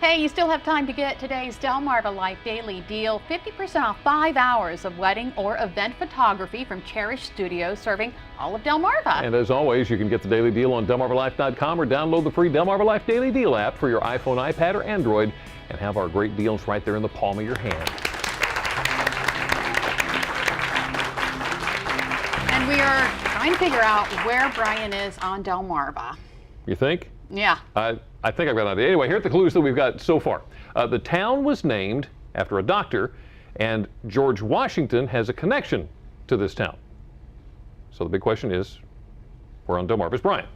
Hey, you still have time to get today's Delmarva Life Daily Deal. 50% off 5 hours of wedding or event photography from Cherish Studios, serving all of Delmarva. And as always, you can get the daily deal on DelmarvaLife.com or download the free Delmarva Life Daily Deal app for your iPhone, iPad, or Android and have our great deals right there in the palm of your hand. And we are trying to figure out where Brian is on Delmarva. You think? Yeah. I think I've got an idea. Anyway, here are the clues that we've got so far. The town was named after a doctor, and George Washington has a connection to this town. So the big question is, where on Delmarva is Brian?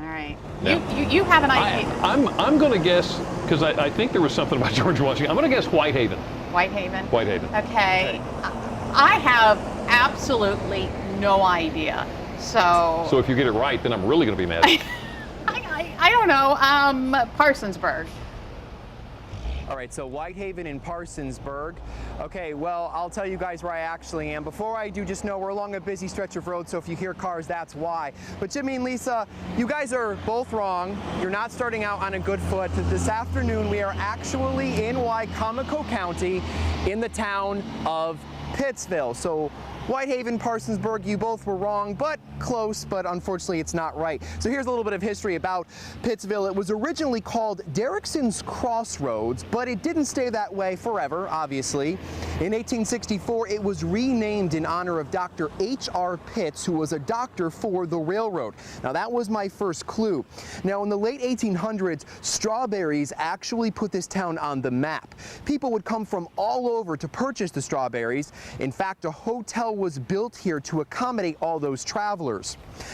All right. Now, you have an idea. I'm going to guess, because I think there was something about George Washington. I'm going to guess Whitehaven. Whitehaven? Whitehaven. Okay. I have absolutely no idea. So if you get it right, then I'm really going to be mad at you. I don't know. Parsonsburg. All right, so Whitehaven and Parsonsburg. Okay, well, I'll tell you guys where I actually am. Before I do, just know we're along a busy stretch of road, so if you hear cars, that's why. But Jimmy and Lisa, you guys are both wrong. You're not starting out on a good foot. This afternoon, we are actually in Wicomico County in the town of Pittsville. So Whitehaven, Parsonsburg, you both were wrong, but close, but unfortunately it's not right. So here's a little bit of history about Pittsville. It was originally called Derrickson's Crossroads, but it didn't stay that way forever, obviously. In 1864, it was renamed in honor of Dr. H.R. Pitts, who was a doctor for the railroad. Now that was my first clue. Now in the late 1800s, strawberries actually put this town on the map. People would come from all over to purchase the strawberries. In fact, a hotel was built here to accommodate all those travelers.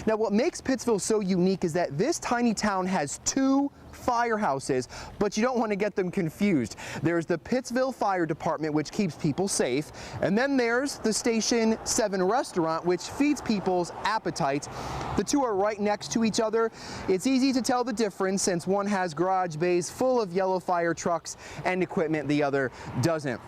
Now what makes Pittsville so unique is that this tiny town has 2 firehouses, but you don't want to get them confused. There's the Pittsville Fire Department, which keeps people safe, and then there's the Station 7 restaurant, which feeds people's appetites. The 2 are right next to each other. It's easy to tell the difference since one has garage bays full of yellow fire trucks and equipment, the other doesn't.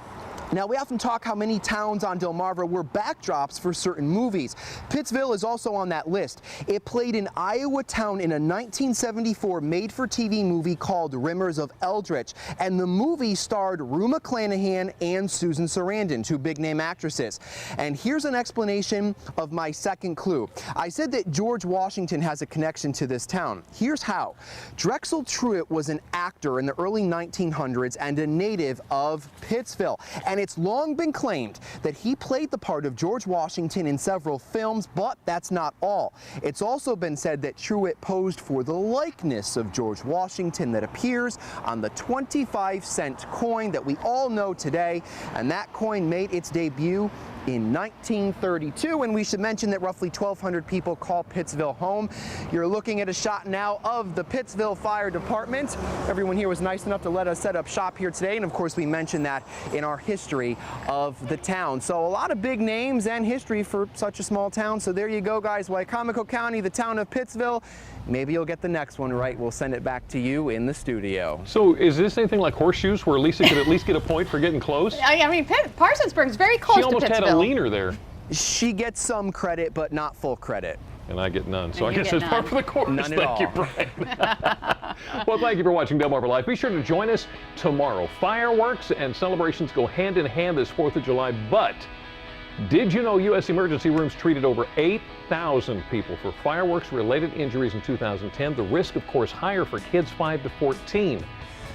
Now, we often talk how many towns on Delmarva were backdrops for certain movies. Pittsville is also on that list. It played in Iowa Town in a 1974 made-for-TV movie called Rimmers of Eldritch, and the movie starred Rue McClanahan and Susan Sarandon, 2 big-name actresses. And here's an explanation of my second clue. I said that George Washington has a connection to this town. Here's how. Drexel Truitt was an actor in the early 1900s and a native of Pittsville. And it's long been claimed that he played the part of George Washington in several films, but that's not all. It's also been said that Truitt posed for the likeness of George Washington that appears on the 25-cent coin that we all know today, and that coin made its debut in 1932, and we should mention that roughly 1,200 people call Pittsville home. You're looking at a shot now of the Pittsville Fire Department. Everyone here was nice enough to let us set up shop here today, and of course we mentioned that in our history of the town. So a lot of big names and history for such a small town. So there you go, guys. Wicomico County, the town of Pittsville. Maybe you'll get the next one right. We'll send it back to you in the studio. So is this anything like horseshoes where Lisa could at least get a point for getting close? I mean, Parsonsburg is very close to Pittsville. She almost had a leaner there. She gets some credit, but not full credit. And I get none. So And I guess it's par for the course. None at all. Thank you, Brian. Well, thank you for watching Delmarva Live. Be sure to join us tomorrow. Fireworks and celebrations go hand in hand this 4th of July, but did you know U.S. emergency rooms treated over 8,000 people for fireworks-related injuries in 2010? The risk, of course, higher for kids 5 to 14.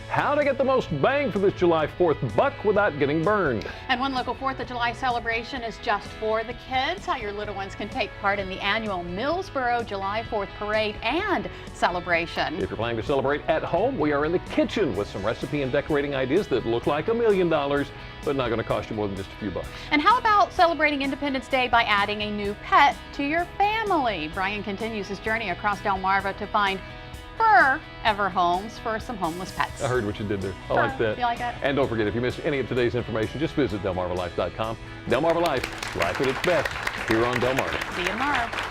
How to get the most bang for this July 4th buck without getting burned. And one local 4th of July celebration is just for the kids. How your little ones can take part in the annual Millsboro July 4th parade and celebration. If you're planning to celebrate at home, we are in the kitchen with some recipe and decorating ideas that look like $1 million, but not going to cost you more than just a few bucks. And how about celebrating Independence Day by adding a new pet to your family? Brian continues his journey across Delmarva to find forever homes for some homeless pets. I heard what you did there. I like that. You like that? And don't forget, if you missed any of today's information, just visit DelmarvaLife.com. Delmarva Life, life at its best, here on Delmarva. See you tomorrow.